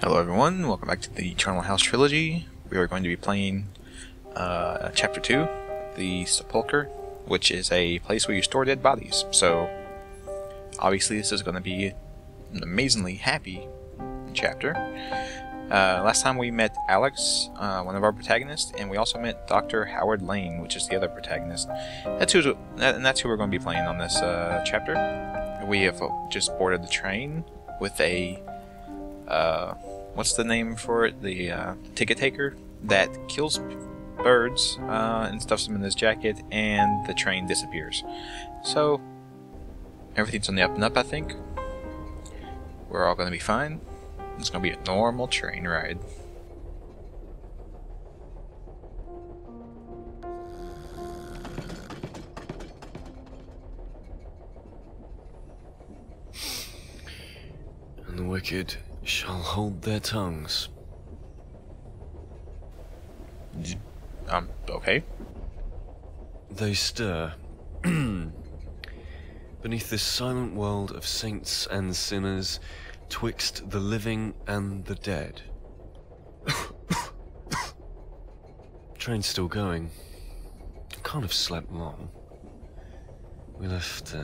Hello everyone, welcome back to the Charnel House Trilogy. We are going to be playing Chapter 2, the Sepulchre, which is a place where you store dead bodies. So, obviously this is going to be an amazingly happy chapter. Last time we met Alex, one of our protagonists, and we also met Dr. Howard Lane, which is the other protagonist. That's who we're going to be playing on this chapter. We have just boarded the train with a what's the name for it? The ticket taker that kills birds and stuffs them in his jacket, and the train disappears. So everything's on the up and up, I think. We're all going to be fine. It's going to be a normal train ride. And the wicked shall hold their tongues. Okay. They stir beneath this silent world of saints and sinners, twixt the living and the dead. Train's still going. Can't have slept long. We left.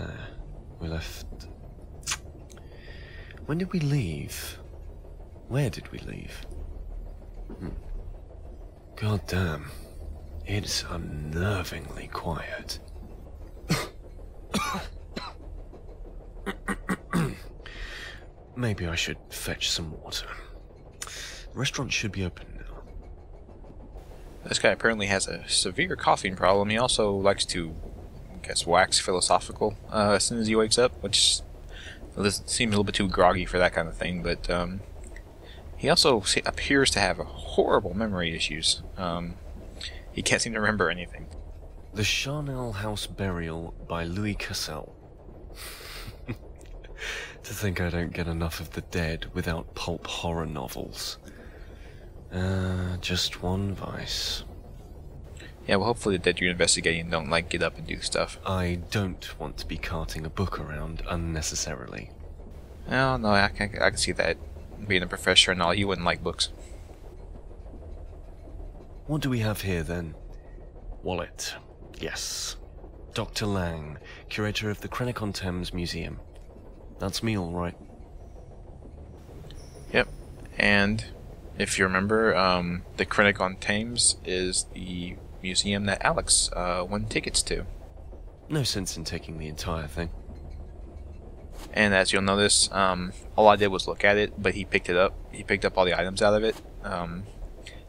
When did we leave? Where did we leave? God damn. It's unnervingly quiet. Maybe I should fetch some water. The restaurant should be open now. This guy apparently has a severe coughing problem. He also likes to, I guess, wax philosophical as soon as he wakes up, which this seems a little bit too groggy for that kind of thing, but he also appears to have horrible memory issues. He can't seem to remember anything. The Charnel House Burial by Louis Cassel. To think I don't get enough of the dead without pulp horror novels. Just one vice. Yeah, well, hopefully the dead you're investigating don't, like, get up and do stuff. I don't want to be carting a book around unnecessarily. Oh, no, I can see that. Being a professor and all, you wouldn't like books. What do we have here, then? Wallet. Yes. Dr. Lang, curator of the Krennic-on-Thames Museum. That's me, all right. Yep. And if you remember, the Krennic-on-Thames is the museum that Alex won tickets to. No sense in taking the entire thing. And as you'll notice, all I did was look at it, but he picked it up. He picked up all the items out of it.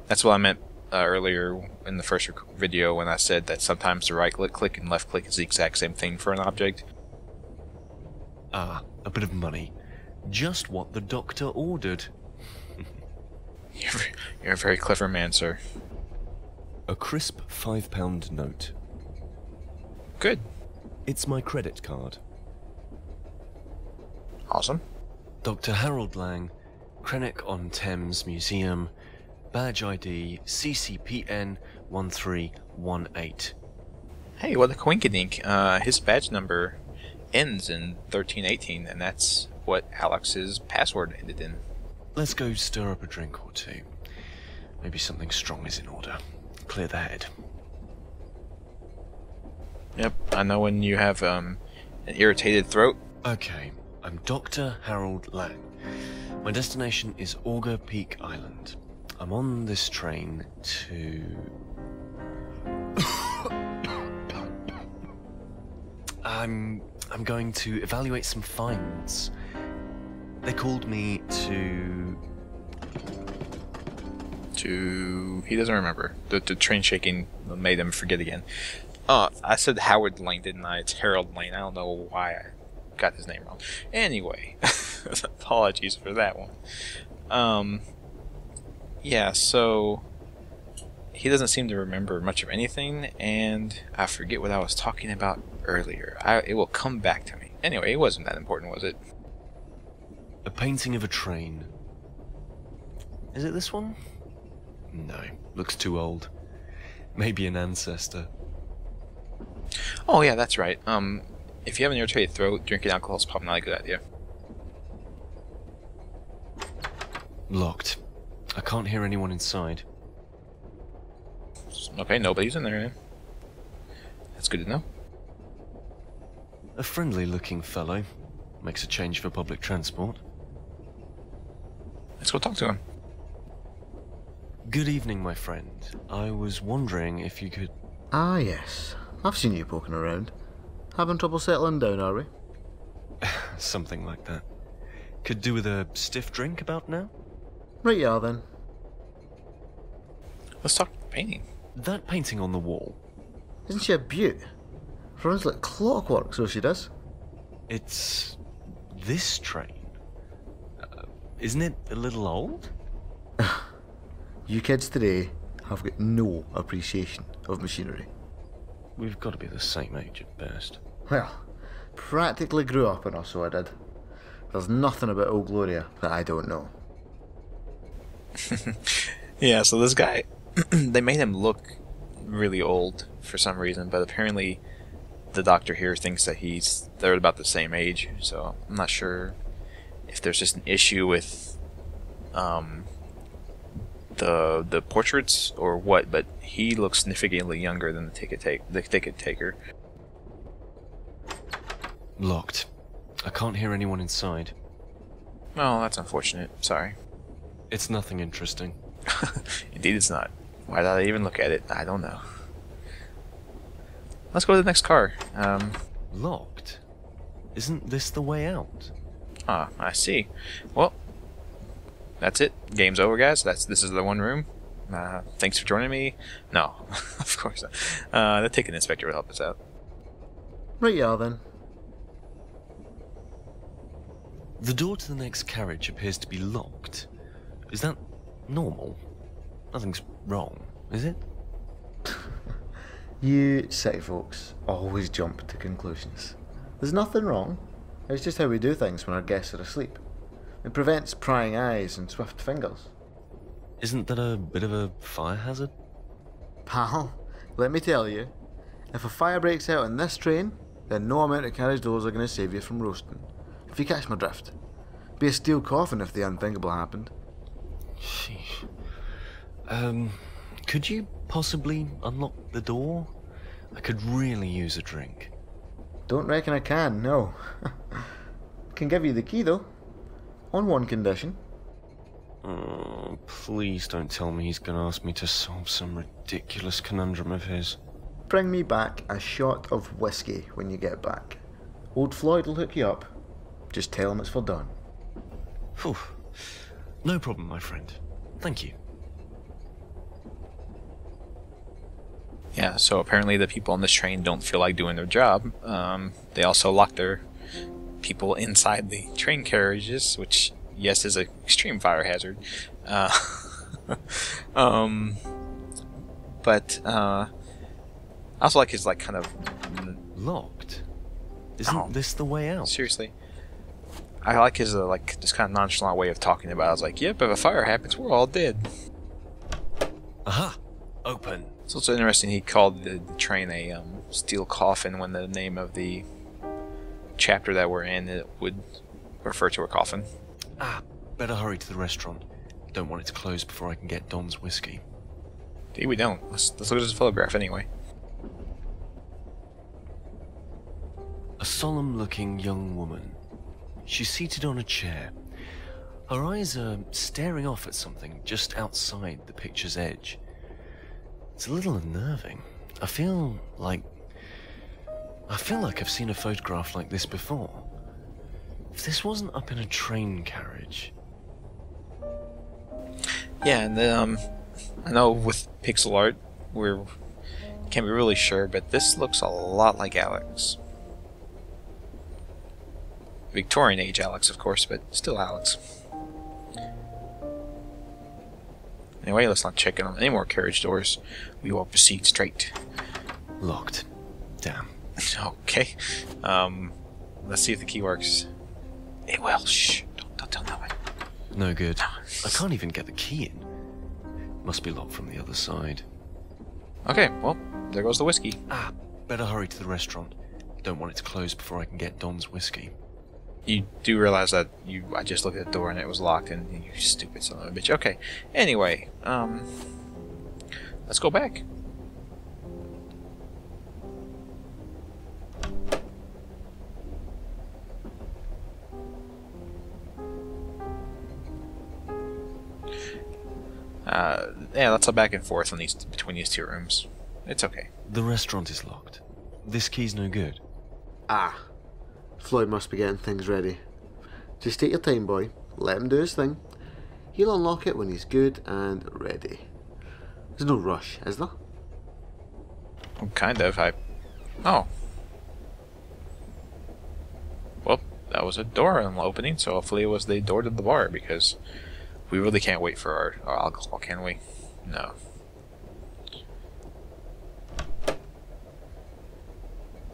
That's what I meant earlier in the first video when I said that sometimes the right click and left click is the exact same thing for an object. Ah, a bit of money. Just what the doctor ordered. You're a very clever man, sir. A crisp £5 note. Good. It's my credit card. Awesome. Dr. Harold Lang, Krennic-on-Thames Museum, badge ID CCPN 1318. Hey, what a coinkydink. His badge number ends in 1318, and that's what Alex's password ended in. Let's go stir up a drink or two. Maybe something strong is in order. Clear the head. Yep, I know when you have an irritated throat. Okay, I'm Dr. Harold Lang. My destination is Auger Peak Island. I'm on this train to... I'm going to evaluate some finds. They called me to... He doesn't remember. The train shaking made him forget again. I said Howard Lane, didn't I? It's Harold Lane. I don't know why I got his name wrong. Anyway, apologies for that one. Yeah, so he doesn't seem to remember much of anything, and I forget what I was talking about earlier. It will come back to me. Anyway, it wasn't that important, was it? A painting of a train. Is it this one? No, looks too old. Maybe an ancestor. Oh yeah, that's right. If you have an irritated throat, drinking alcohol is probably not a good idea. Locked. I can't hear anyone inside. Okay, nobody's in there then. That's good to know. A friendly-looking fellow. Makes a change for public transport. Let's go talk to him. Good evening, my friend. I was wondering if you could... Ah, yes. I've seen you poking around. Having trouble settling down, are we? Something like that. Could do with a stiff drink about now? Right you are, then. Let's talk painting. That painting on the wall. Isn't she a beaut? Runs like clockwork, so she does. It's... this train. Isn't it a little old? You kids today have got no appreciation of machinery. We've got to be the same age at best. Well, practically grew up in her, so I did. There's nothing about Old Gloria that I don't know. Yeah, so this guy, they made him look really old for some reason, but apparently the doctor here thinks that they're about the same age, so I'm not sure if there's just an issue with the portraits or what, but he looks significantly younger than the ticket taker. Locked. I can't hear anyone inside. Oh, that's unfortunate. Sorry. It's nothing interesting. Indeed it's not. Why did I even look at it? I don't know. Let's go to the next car. Locked? Isn't this the way out? Ah, I see. Well, that's it. Game's over, guys. This is the one room. Thanks for joining me. No, of course not. The ticket inspector will help us out. Right you are, then. The door to the next carriage appears to be locked. Is that normal? Nothing's wrong, is it? You city folks always jump to conclusions. There's nothing wrong. It's just how we do things when our guests are asleep. It prevents prying eyes and swift fingers. Isn't that a bit of a fire hazard? Pal, let me tell you, if a fire breaks out on this train, then no amount of carriage doors are going to save you from roasting. If you catch my drift. Be a steel coffin if the unthinkable happened. Sheesh. Could you possibly unlock the door? I could really use a drink. Don't reckon I can, no. Can give you the key though. On one condition. Oh, please don't tell me he's gonna ask me to solve some ridiculous conundrum of his. Bring me back a shot of whiskey when you get back. Old Floyd will hook you up. Just tell him it's for done. Phew. No problem, my friend. Thank you. Yeah, so apparently the people on this train don't feel like doing their job. They also lock their people inside the train carriages, which, yes, is an extreme fire hazard. But I also like his kind of Locked? Isn't this the way out? Seriously. I like his this kind of nonchalant way of talking about it. I was like, yep, if a fire happens, we're all dead. Aha! Open. It's also interesting he called the train a steel coffin when the name of the chapter that we're in it would refer to a coffin. Ah, better hurry to the restaurant. Don't want it to close before I can get Don's whiskey. Indeed we don't. Let's look at his photograph anyway. A solemn-looking young woman. She's seated on a chair. Her eyes are staring off at something just outside the picture's edge. It's a little unnerving. I feel like I've seen a photograph like this before. If this wasn't up in a train carriage. Yeah, and I know with pixel art can't be really sure, but this looks a lot like Alex. Victorian age Alex, of course, but still Alex. Anyway, let's not check in on any more carriage doors. We will proceed straight. Locked. Damn. Okay. Let's see if the key works. It will. Shh. Don't tell nobody. No good. I can't even get the key in. Must be locked from the other side. Okay, well, there goes the whiskey. Ah, better hurry to the restaurant. Don't want it to close before I can get Don's whiskey. You do realize that I just looked at the door and it was locked, and you stupid son of a bitch. Okay. Anyway, let's go back. Yeah, let's go back and forth on between these two rooms. It's okay. The restaurant is locked. This key's no good. Ah, Floyd must be getting things ready. Just take your time, boy. Let him do his thing. He'll unlock it when he's good and ready. There's no rush, is there? Kind of. Oh. Well, that was a door opening, so hopefully it was the door to the bar, because we really can't wait for our alcohol, can we? No.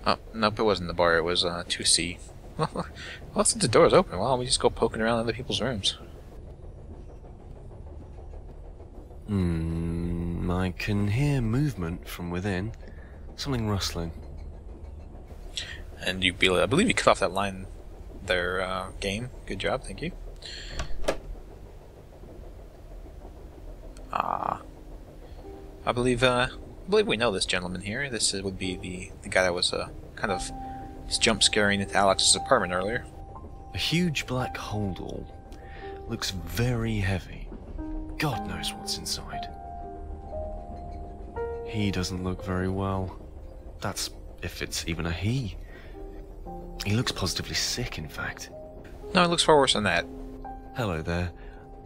Oh, nope, it wasn't the bar, it was 2C. Well, since the door's open, why don't we just go poking around other people's rooms? I can hear movement from within. Something rustling. And I believe you cut off that line there, game. Good job, thank you. I believe we know this gentleman here. This would be the guy that was kind of jump scaring into Alex's apartment earlier. A huge black holdall. Looks very heavy. God knows what's inside. He doesn't look very well. That's if it's even a he. He looks positively sick, in fact. No, it looks far worse than that. Hello there.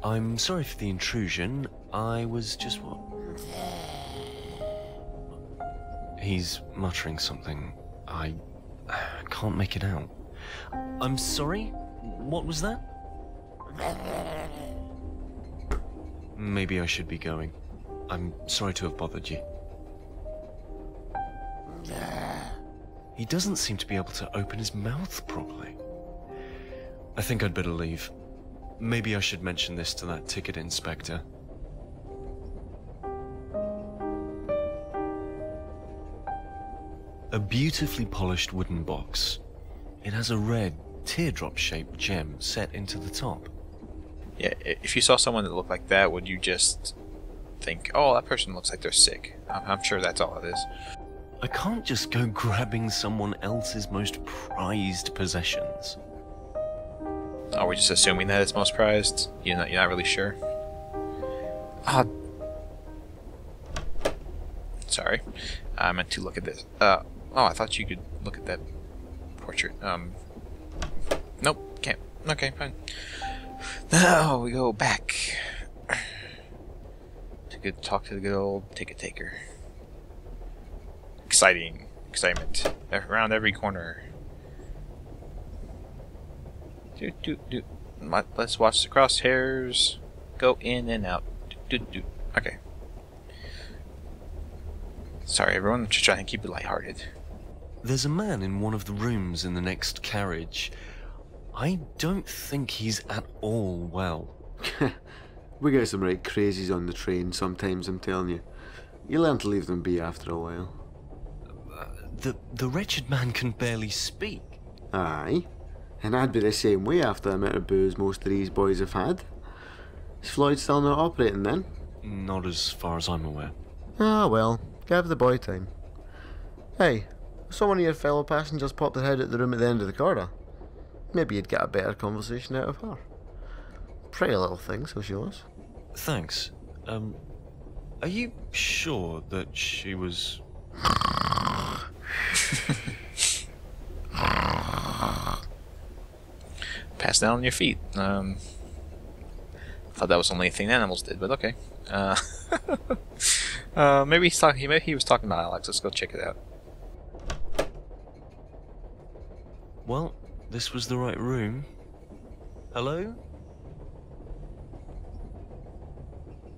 I'm sorry for the intrusion. I was just what? He's muttering something. I can't make it out. I'm sorry? What was that? Maybe I should be going. I'm sorry to have bothered you. He doesn't seem to be able to open his mouth properly. I think I'd better leave. Maybe I should mention this to that ticket inspector. A beautifully polished wooden box. It has a red, teardrop-shaped gem set into the top. Yeah, if you saw someone that looked like that, would you just think, oh, that person looks like they're sick? I'm sure that's all it is. I can't just go grabbing someone else's most prized possessions. Are we just assuming that it's most prized? You're not really sure? Ah. Sorry. I meant to look at this. Oh, I thought you could look at that portrait. Nope, can't. Okay, fine. Now we go back to talk to the good old ticket taker. Excitement around every corner. Let's watch the crosshairs go in and out. Okay. Sorry, everyone. I'm just trying to keep it lighthearted. There's a man in one of the rooms in the next carriage. I don't think he's at all well. We get some right crazies on the train sometimes, I'm telling you. You learn to leave them be after a while. The wretched man can barely speak. Aye. And I'd be the same way after the amount of booze most of these boys have had. Is Floyd still not operating then? Not as far as I'm aware. Ah, well. Give the boy time. Hey, saw one of your fellow passengers pop their head out the room at the end of the corridor. Maybe you'd get a better conversation out of her. Pretty little thing, so she was. Thanks. Are you sure that she was... Pass down on your feet. Thought that was the only thing animals did, but okay. Maybe he was talking about Alex. Let's go check it out. Well, this was the right room. Hello?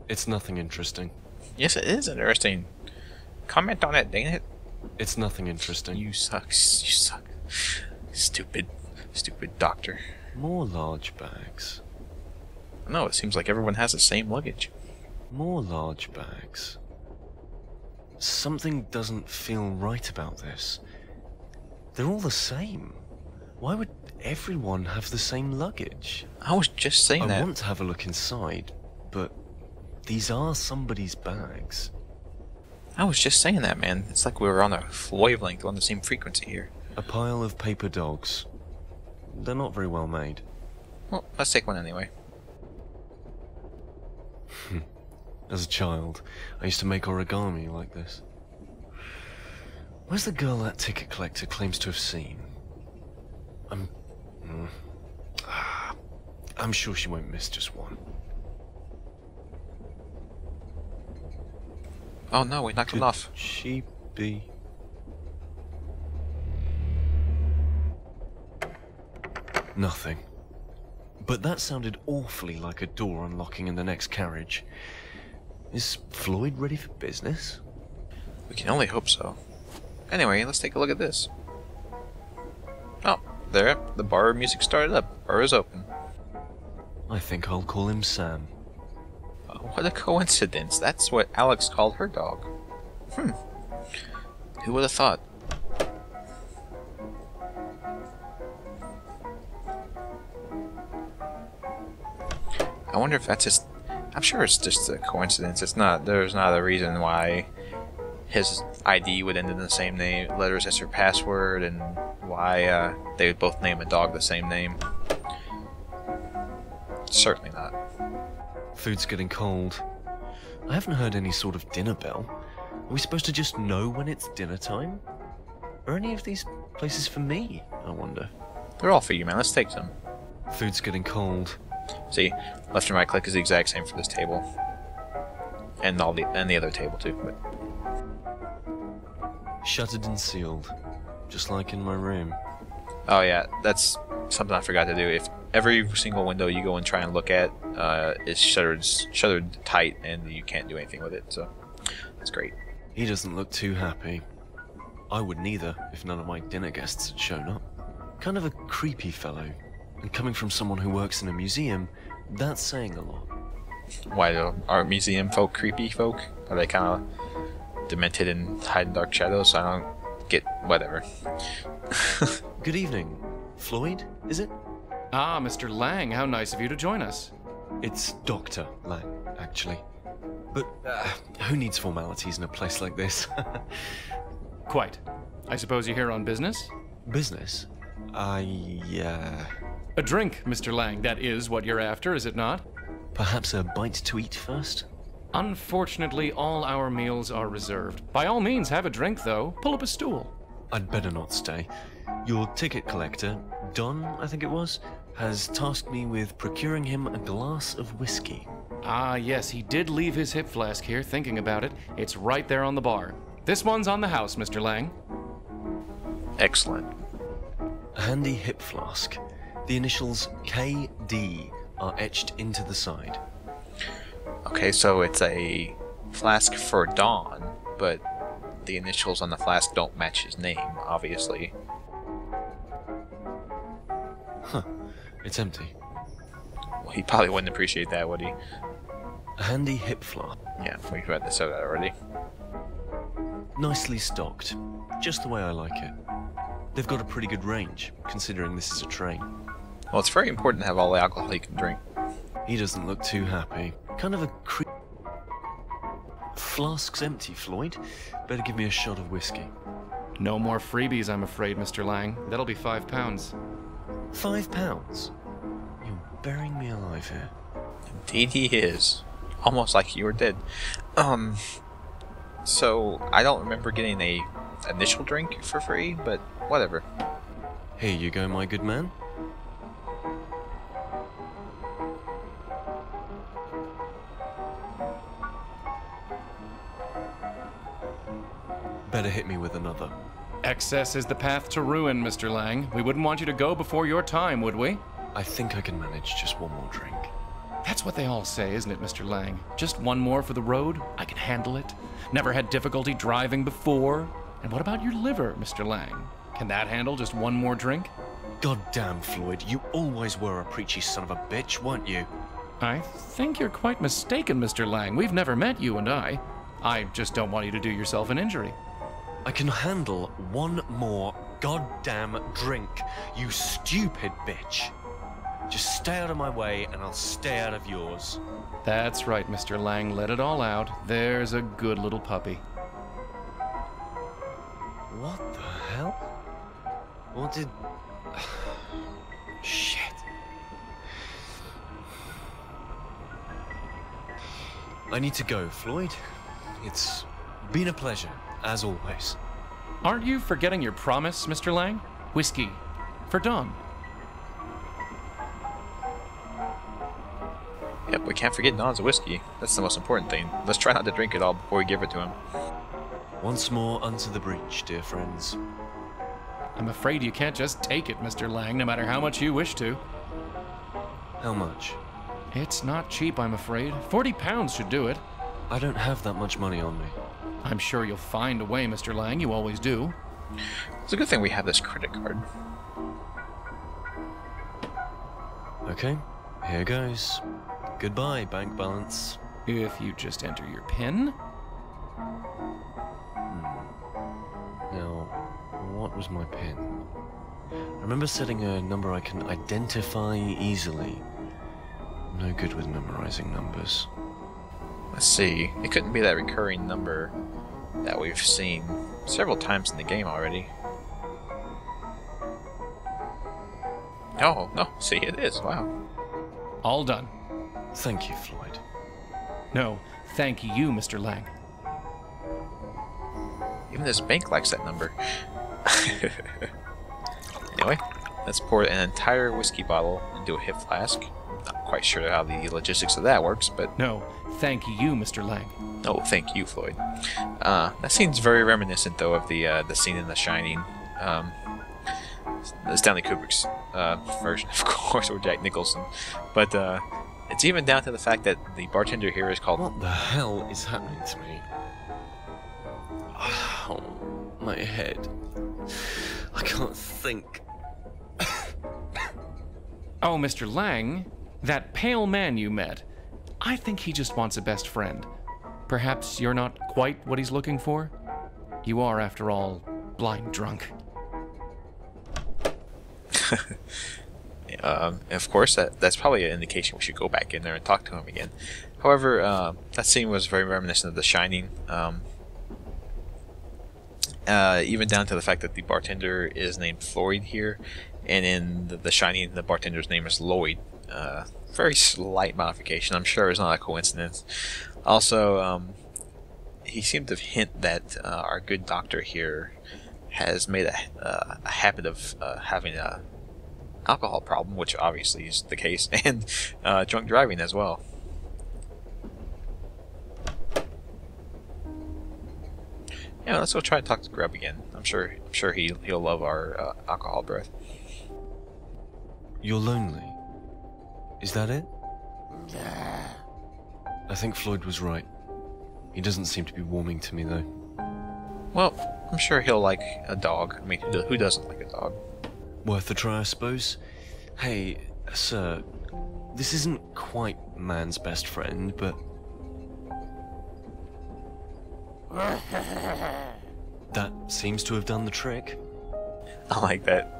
It's nothing interesting. Yes, it is interesting. Comment on it, dang it. It's nothing interesting. You suck. You suck. Stupid doctor. More large bags. No, it seems like everyone has the same luggage. More large bags. Something doesn't feel right about this. They're all the same. Why would everyone have the same luggage? I was just saying that. I want to have a look inside, but these are somebody's bags. I was just saying that, man. It's like we were on a wavelength, on the same frequency here. A pile of paper dogs. They're not very well made. Well, let's take one anyway. As a child, I used to make origami like this. Where's the girl that ticket collector claims to have seen? I'm sure she won't miss just one. Oh no, we knocked it off. Could she be? Nothing. But that sounded awfully like a door unlocking in the next carriage. Is Floyd ready for business? We can only hope so. Anyway, let's take a look at this. Oh, there. The bar music started up. Bar is open. I think I'll call him Sam. Oh, what a coincidence. That's what Alex called her dog. Who would have thought? I wonder if that's just... I'm sure it's just a coincidence. It's not... There's not a reason why his ID would end in the same letters as her password, and why they would both name a dog the same name. Certainly not. Food's getting cold. I haven't heard any sort of dinner bell. Are we supposed to just know when it's dinner time? Are any of these places for me, I wonder? They're all for you, man. Let's take them. Food's getting cold. See, left and right click is the exact same for this table. And the other table too, but... Shuttered and sealed. Just like in my room. Oh yeah, that's something I forgot to do. If every single window you go and try and look at is shuttered tight, and you can't do anything with it, so that's great. He doesn't look too happy. I wouldn't either if none of my dinner guests had shown up. Kind of a creepy fellow. And coming from someone who works in a museum, that's saying a lot. Why are museum folk creepy folk? Are they kind of demented and hide in dark shadows? I don't get... whatever. Good evening. Floyd, is it? Ah, Mr. Lang, how nice of you to join us. It's Dr. Lang, actually. But who needs formalities in a place like this? Quite. I suppose you're here on business? Business? A drink, Mr. Lang. That is what you're after, is it not? Perhaps a bite to eat first? Unfortunately, all our meals are reserved. By all means, have a drink, though. Pull up a stool. I'd better not stay. Your ticket collector, Don, I think it was, has tasked me with procuring him a glass of whiskey. Ah, yes, he did leave his hip flask here, thinking about it. It's right there on the bar. This one's on the house, Mr. Lang. Excellent. A handy hip flask. The initials KD are etched into the side. Okay, so it's a flask for Dawn, but the initials on the flask don't match his name, obviously. Huh. It's empty. Well, he probably wouldn't appreciate that, would he? A handy hip flask. Yeah, we've read this out already. Nicely stocked. Just the way I like it. They've got a pretty good range, considering this is a train. Well, it's very important to have all the alcohol you can drink. He doesn't look too happy. Kind of a Flask's empty, Floyd. Better give me a shot of whiskey. No more freebies, I'm afraid, Mr. Lang. That'll be £5. £5? You're burying me alive here. Indeed he is. Almost like you were dead. So, I don't remember getting a initial drink for free, but whatever. Here you go, my good man. Better hit me with another. Excess is the path to ruin, Mr. Lang. We wouldn't want you to go before your time, would we? I think I can manage just one more drink. That's what they all say, isn't it, Mr. Lang? Just one more for the road? I can handle it. Never had difficulty driving before. And what about your liver, Mr. Lang? Can that handle just one more drink? Goddamn, Floyd, you always were a preachy son of a bitch, weren't you? I think you're quite mistaken, Mr. Lang. We've never met, you and I. I just don't want you to do yourself an injury. I can handle one more goddamn drink, you stupid bitch. Just stay out of my way and I'll stay out of yours. That's right, Mr. Lang. Let it all out. There's a good little puppy. What the hell? What did... Shit. I need to go, Floyd. It's been a pleasure, as always. Aren't you forgetting your promise, Mr. Lang? Whiskey. For Don. Yep, we can't forget Don's whiskey. That's the most important thing. Let's try not to drink it all before we give it to him. Once more unto the breach, dear friends. I'm afraid you can't just take it, Mr. Lang, no matter how much you wish to. How much? It's not cheap, I'm afraid. 40 pounds should do it. I don't have that much money on me. I'm sure you'll find a way, Mr. Lang. You always do. It's a good thing we have this credit card. Okay, here goes. Goodbye, bank balance. If you just enter your PIN. Now, what was my PIN? I remember setting a number I can identify easily. No good with memorizing numbers. Let's see. It couldn't be that recurring number that we've seen several times in the game already. Oh, no. See, it is. Wow. All done. Thank you, Floyd. No, thank you, Mr. Lang. Even this bank likes that number. Anyway, let's pour an entire whiskey bottle into a hip flask. Not quite sure how the logistics of that works, but... No, thank you, Mr. Lang. Oh, thank you, Floyd. That seems very reminiscent, though, of the scene in The Shining. Stanley Kubrick's version, of course, or Jack Nicholson. But it's even down to the fact that the bartender here is called... What the hell is happening to me? Oh, my head. I can't think. Oh, Mr. Lang, that pale man you met, I think he just wants a best friend. Perhaps you're not quite what he's looking for? You are, after all, blind drunk. Of course, that's probably an indication we should go back in there and talk to him again. However, that scene was very reminiscent of The Shining. Even down to the fact that the bartender is named Floyd here, and in The Shining, the bartender's name is Lloyd. Very slight modification. I'm sure it's not a coincidence. Also, he seemed to hint that our good doctor here has made a habit of having a alcohol problem, which obviously is the case, and drunk driving as well. Yeah, let's go try and talk to Grub again. I'm sure he'll love our alcohol breath. You're lonely. Is that it? I think Floyd was right. He doesn't seem to be warming to me, though. Well, I'm sure he'll like a dog. I mean, who doesn't like a dog? Worth a try, I suppose. Hey, sir, this isn't quite man's best friend, but... That seems to have done the trick. I like that.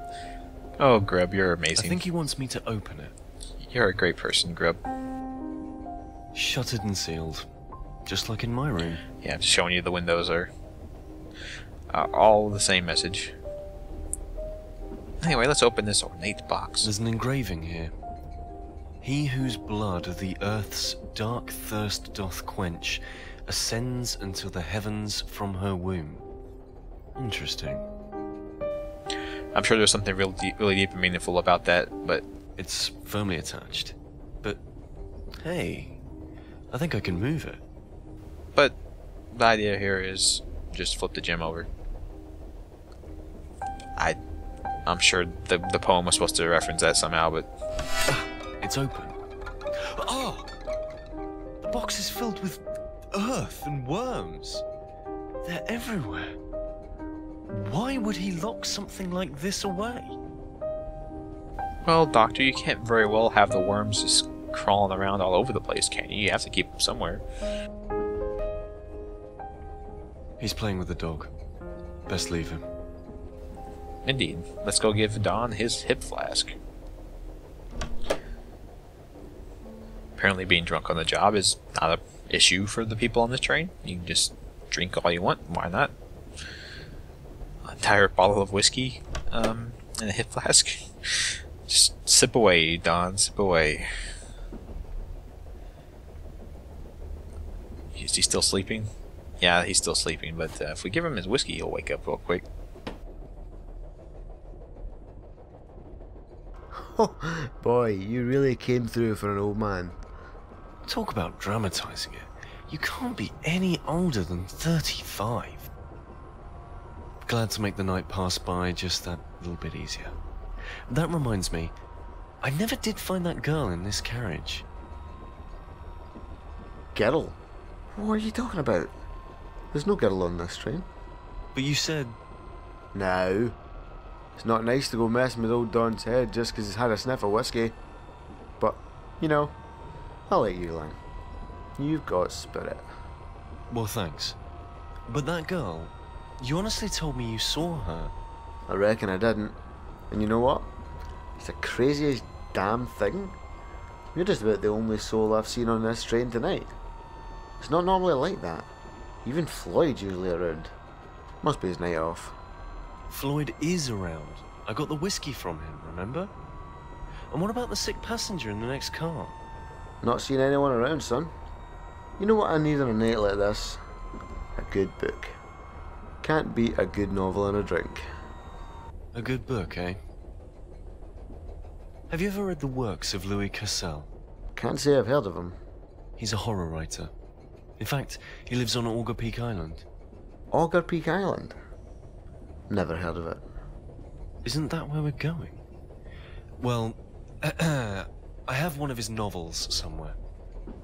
Oh, Grub, you're amazing. I think he wants me to open it. You're a great person, Grub. Shuttered and sealed. Just like in my room. Yeah, I'm just showing you the windows are all the same message. Anyway, let's open this ornate box. There's an engraving here. He whose blood the earth's dark thirst doth quench ascends until the heavens from her womb. Interesting. I'm sure there's something really deep and meaningful about that, but... It's firmly attached. But, hey, I think I can move it. But the idea here is just flip the gem over. I'm sure the poem was supposed to reference that somehow, but... It's open. Oh! The box is filled with earth and worms. They're everywhere. Why would he lock something like this away? Well, Doctor, you can't very well have the worms just crawling around all over the place, can you? You have to keep them somewhere. He's playing with the dog. Best leave him. Indeed. Let's go give Don his hip flask. Apparently being drunk on the job is not an issue for the people on this train. You can just drink all you want. Why not? An entire bottle of whiskey in a hip flask. Just sip away, Don. Sip away. Is he still sleeping? Yeah, he's still sleeping, but if we give him his whiskey, he'll wake up real quick. Oh, boy, you really came through for an old man. Talk about dramatizing it. You can't be any older than 35. Glad to make the night pass by just that little bit easier. That reminds me, I never did find that girl in this carriage. Girl? What are you talking about? There's no girl on this train. But you said... No. It's not nice to go messing with old Don's head just because he's had a sniff of whiskey. But, you know, I'll let you, Lang. You've got spirit. Well, thanks. But that girl, you honestly told me you saw her. I reckon I didn't. And you know what? It's the craziest damn thing. You're just about the only soul I've seen on this train tonight. It's not normally like that. Even Floyd's usually around. Must be his night off. Floyd is around. I got the whiskey from him, remember? And what about the sick passenger in the next car? Not seen anyone around, son. You know what I need on a night like this? A good book. Can't beat a good novel and a drink. A good book, eh? Have you ever read the works of Louis Cassel? Can't say I've heard of him. He's a horror writer. In fact, he lives on Auger Peak Island. Auger Peak Island? Never heard of it. Isn't that where we're going? Well, I have one of his novels somewhere.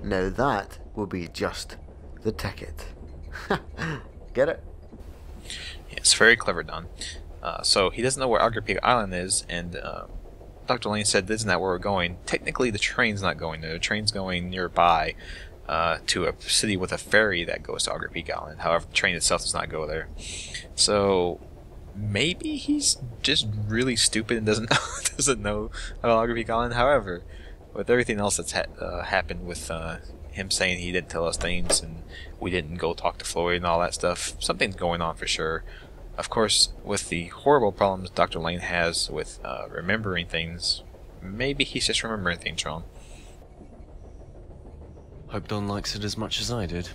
Now that will be just the ticket. Get it? Yes, very clever, Don. So he doesn't know where Auger Peak Island is, and Dr. Lane said this is not where we're going. Technically, the train's not going there. The train's going nearby to a city with a ferry that goes to Auger Peak Island. However, the train itself does not go there. So maybe he's just really stupid and doesn't know about Auger Peak Island. However, with everything else that's happened with him saying he didn't tell us things and we didn't go talk to Floyd and all that stuff, something's going on for sure. Of course, with the horrible problems Dr. Lane has with remembering things, maybe he's just remembering things wrong. Hope Don likes it as much as I did.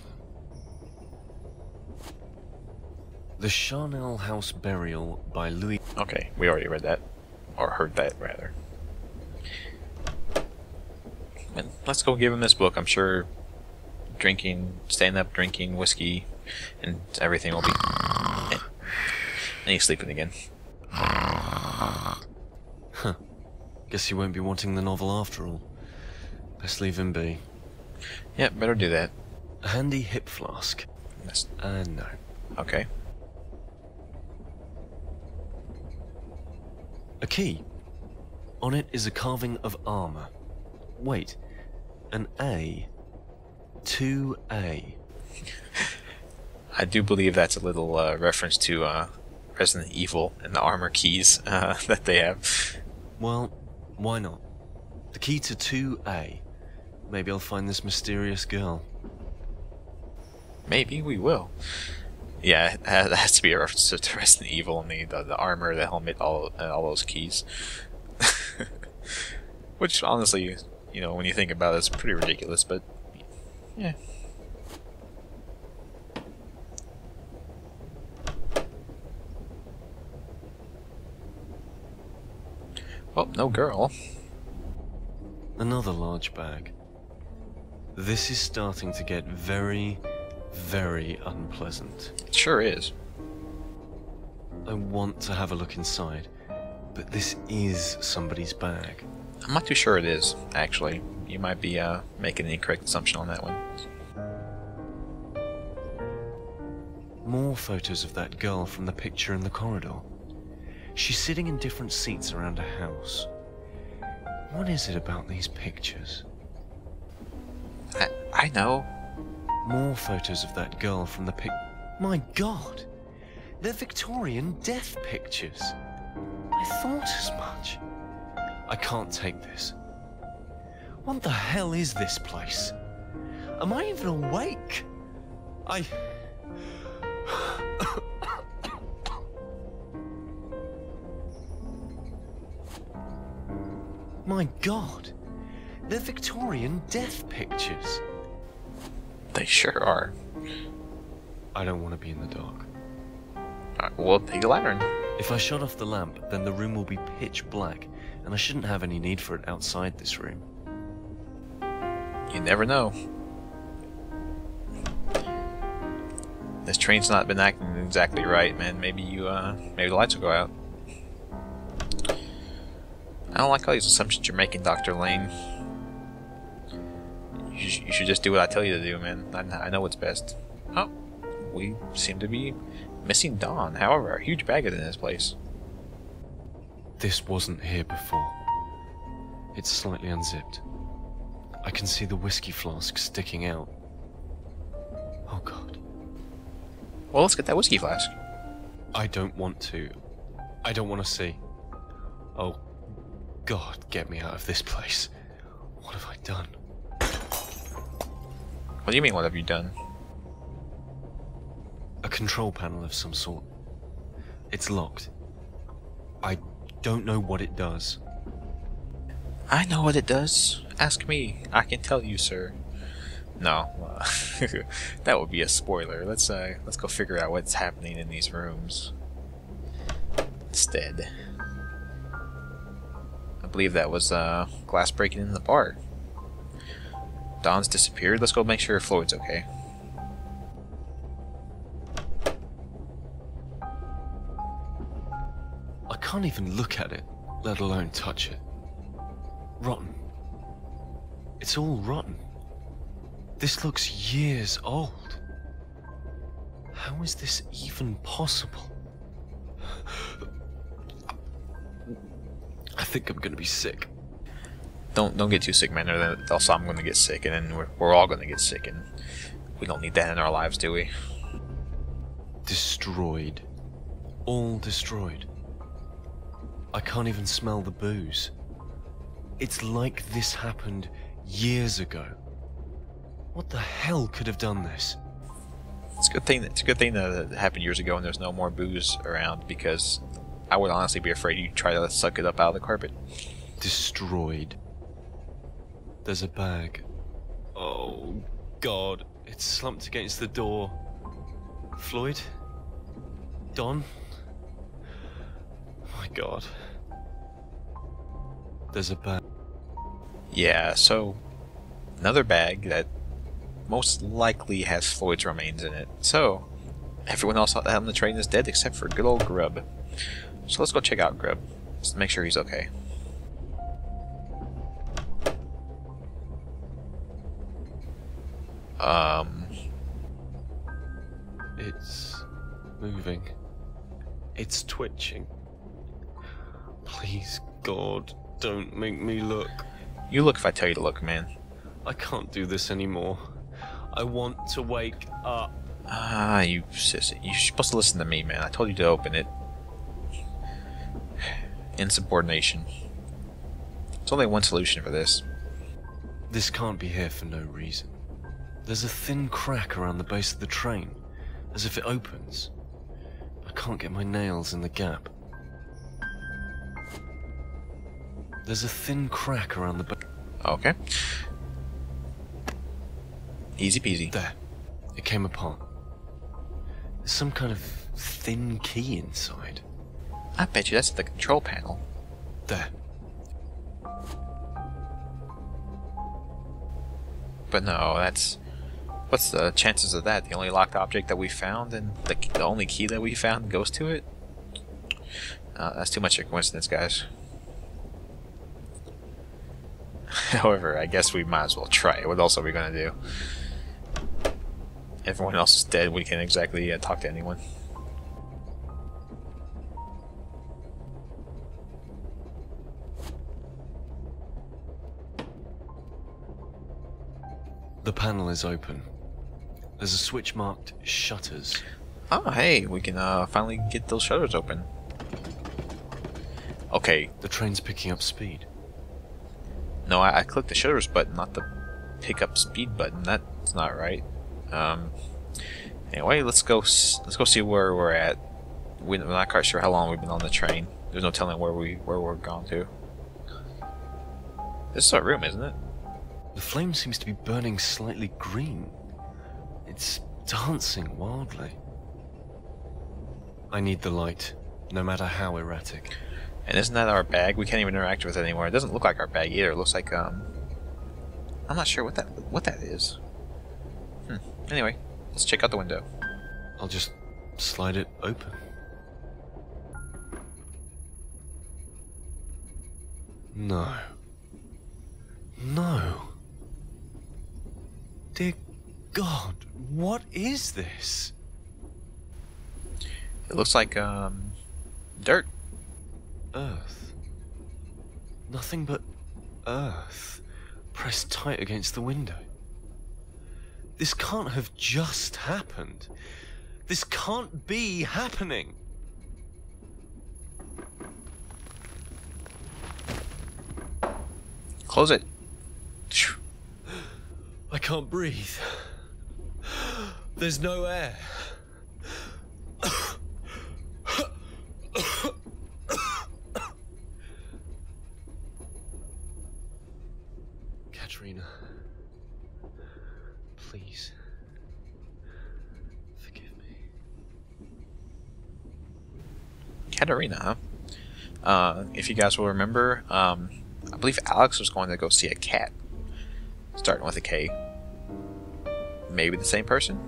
The Charnel House Burial by Louis... Okay, we already read that. Or heard that, rather. And let's go give him this book. I'm sure staying up drinking whiskey and everything will be... And he's sleeping again. Huh. Guess he won't be wanting the novel after all. Best leave him be. Yeah, better do that. A handy hip flask. No. Okay. A key. On it is a carving of armor. Wait, an A. 2A. I do believe that's a little reference to Resident Evil and the armor keys that they have. Well, why not? The key to 2A. Maybe I'll find this mysterious girl. Maybe we will. Yeah, it has to be a reference to Resident Evil and the armor, the helmet, all those keys. Which, honestly, you know, when you think about it, it's pretty ridiculous, but yeah. Well, no girl. Another large bag. This is starting to get very, very unpleasant. It sure is. I want to have a look inside, but this is somebody's bag. I'm not too sure it is, actually. You might be making an incorrect assumption on that one. More photos of that girl from the picture in the corridor. She's sitting in different seats around a house. What is it about these pictures? I know. More photos of that girl from the My God! They're Victorian death pictures. I thought as much. I can't take this. What the hell is this place? Am I even awake? My God, they're Victorian death pictures. They sure are. I don't want to be in the dark. Alright, well, take a lantern. If I shut off the lamp, then the room will be pitch black, and I shouldn't have any need for it outside this room. You never know. This train's not been acting exactly right, man. Maybe maybe the lights will go out. I don't like all these assumptions you're making, Dr. Lane. You should just do what I tell you to do, man. I know what's best. Oh, we seem to be missing Dawn. However, a huge bag is in this place. This wasn't here before. It's slightly unzipped. I can see the whiskey flask sticking out. Oh God. Well, let's get that whiskey flask. I don't want to. I don't want to see. Oh God, get me out of this place. What have I done? What do you mean, what have you done? A control panel of some sort. It's locked. I don't know what it does. I know what it does. Ask me. I can tell you, sir. No, that would be a spoiler. Let's go figure out what's happening in these rooms. Instead, I believe that was glass breaking in the bar. Dawn's disappeared. Let's go make sure Floyd's okay. I can't even look at it, let alone touch it. Rotten. It's all rotten. This looks years old. How is this even possible? I think I'm gonna be sick. Don't get too sick, man, or then also I'm gonna get sick, and then we're all gonna get sick, and we don't need that in our lives, do we? Destroyed. All destroyed. I can't even smell the booze. It's like this happened years ago. What the hell could have done this? It's a good thing that it happened years ago and there's no more booze around, because I would honestly be afraid you'd try to suck it up out of the carpet. Destroyed. There's a bag. Oh God, it's slumped against the door. Floyd? Don? My God. There's a bag. Yeah, so another bag that most likely has Floyd's remains in it. So everyone else on the train is dead except for good old Grub. So let's go check out Grub. Just to make sure he's okay. It's moving. It's twitching. Please, God, don't make me look. You look if I tell you to look, man. I can't do this anymore. I want to wake up. Ah, you sissy. You're supposed to listen to me, man. I told you to open it. Insubordination. There's only one solution for this. This can't be here for no reason. There's a thin crack around the base of the train, as if it opens. I can't get my nails in the gap. There's a thin crack around the base. Okay. Easy peasy. There. It came apart. There's some kind of thin key inside. I bet you that's the control panel. There. But no, that's... What's the chances of that? The only locked object that we found and the only key that we found goes to it? That's too much of a coincidence, guys. However, I guess we might as well try it. What else are we gonna do? Everyone else is dead. We can't exactly talk to anyone. The panel is open. There's a switch marked shutters. Oh, hey, we can finally get those shutters open. Okay. The train's picking up speed. No, I clicked the shutters button, not the pick up speed button. That's not right. Anyway, let's go see where we're at. We're not quite sure how long we've been on the train. There's no telling where we're gone to. This is our room, isn't it? The flame seems to be burning slightly green. It's dancing wildly. I need the light, no matter how erratic. And isn't that our bag? We can't even interact with it anymore. It doesn't look like our bag either. It looks like I'm not sure what that is. Anyway, let's check out the window. I'll just slide it open. No. No. Dear God, what is this? It looks like dirt. Earth. Nothing but earth pressed tight against the window. This can't have just happened. This can't be happening. Close it. I can't breathe. There's no air. Katerina, please, forgive me. Katerina, huh? If you guys will remember, I believe Alex was going to go see a cat. Starting with a K. Maybe the same person?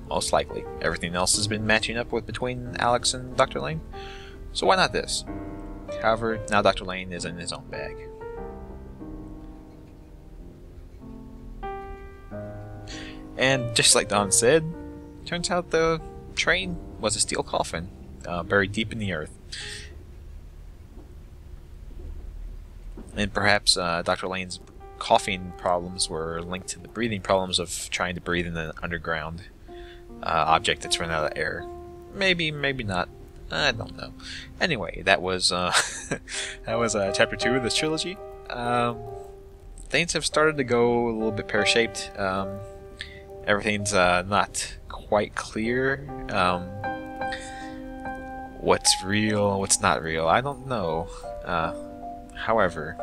Most likely. Everything else has been matching up with between Alex and Dr. Lane. So why not this? However, now Dr. Lane is in his own bag. And just like Don said, turns out the train was a steel coffin, buried deep in the earth. And perhaps Dr. Lane's coughing problems were linked to the breathing problems of trying to breathe in an underground object that's run out of air. Maybe, maybe not. I don't know. Anyway, that was chapter 2 of this trilogy. Things have started to go a little bit pear-shaped. Everything's not quite clear. What's real, what's not real, I don't know. However,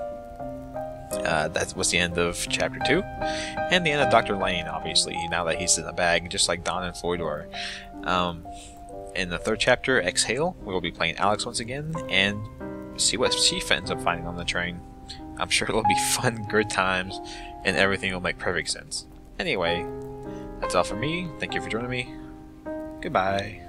that was the end of chapter 2, and the end of Dr. Lane, obviously, now that he's in the bag, just like Don and Floyd were. In the third chapter, Exhale, we will be playing Alex once again, and see what she ends up finding on the train. I'm sure it'll be fun, good times, and everything will make perfect sense. Anyway, that's all for me. Thank you for joining me. Goodbye.